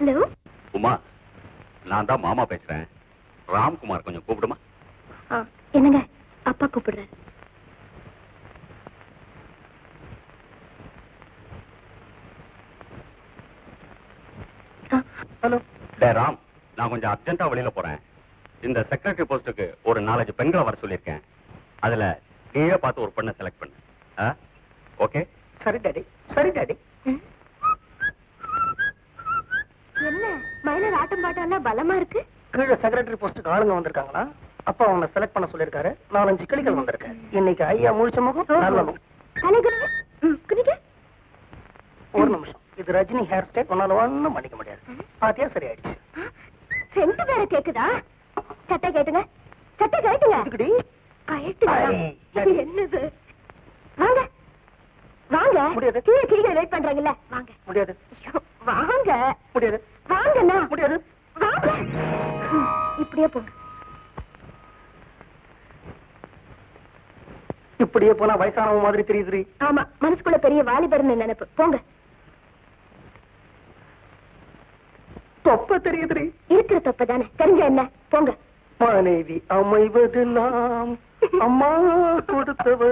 Hello Uma, நான் தான் மாமா பேசுறேன். ராம்குமார் கொஞ்சம் கூப்பிடுமா? என்னங்க, அப்பா கூப்பிடுறாரு. ஹலோ. ராம், நான் கொஞ்சம் அர்ஜென்ட்டா வெளியில போறேன். இந்த செக்ரட்டரி போஸ்டுக்கு ஒரு 4 பெண்களை வர சொல்லியிருக்கேன். அதுல நீயே பார்த்து ஒரு பெண்ணை செலக்ட் பண்ணு. ஓகே? சரி டாடி, சரி டாடி. என்ன மயிலர் ஆட்டம் பாட்டம் எல்லாம் பலமா இருக்கு? கீழே செக்ரட்டரி போஸ்டுக்கு ஆளுங்க வந்திருக்காங்களா? அப்பா அவனை செலக்ட் பண்ண சொல்லிருக்காரு. 4-5 கிளிகள் வந்திருக்கேன். இன்னைக்கு ஐயா முழிச்ச முகம் நல்ல ஒரு நிமிஷம். இது ரஜினி ஹேர் ஸ்டைல், உன்னால ஒண்ணும் பண்ணிக்க முடியாது. பாத்தியா, சரி ஆயிடுச்சு. சென்ட் வேற கேக்குதா? சட்டை கேட்டுங்க, சட்டை கேட்டுங்க. இதுக்குடி என்னது? வாங்க வாங்க. முடியாது. கீழே வெயிட் பண்றாங்கல்ல, வாங்க. முடியாது. வாங்க. முடியாது. வாங்கண்ணா. முடியாது. வாங்க. இப்படியே போங்க. இப்படியே போனா வயசானவங்க மாதிரி தெரியுது. ஆமா, மனசுக்குள்ள பெரிய வாலிபர்னு நினைப்பு. போங்க. தொப்ப தெரியுது. இருக்கிற தொப்ப தானே, தெரிஞ்ச என்ன? போங்க. மனைவி அமைவதெல்லாம் அம்மா கொடுத்தவர்.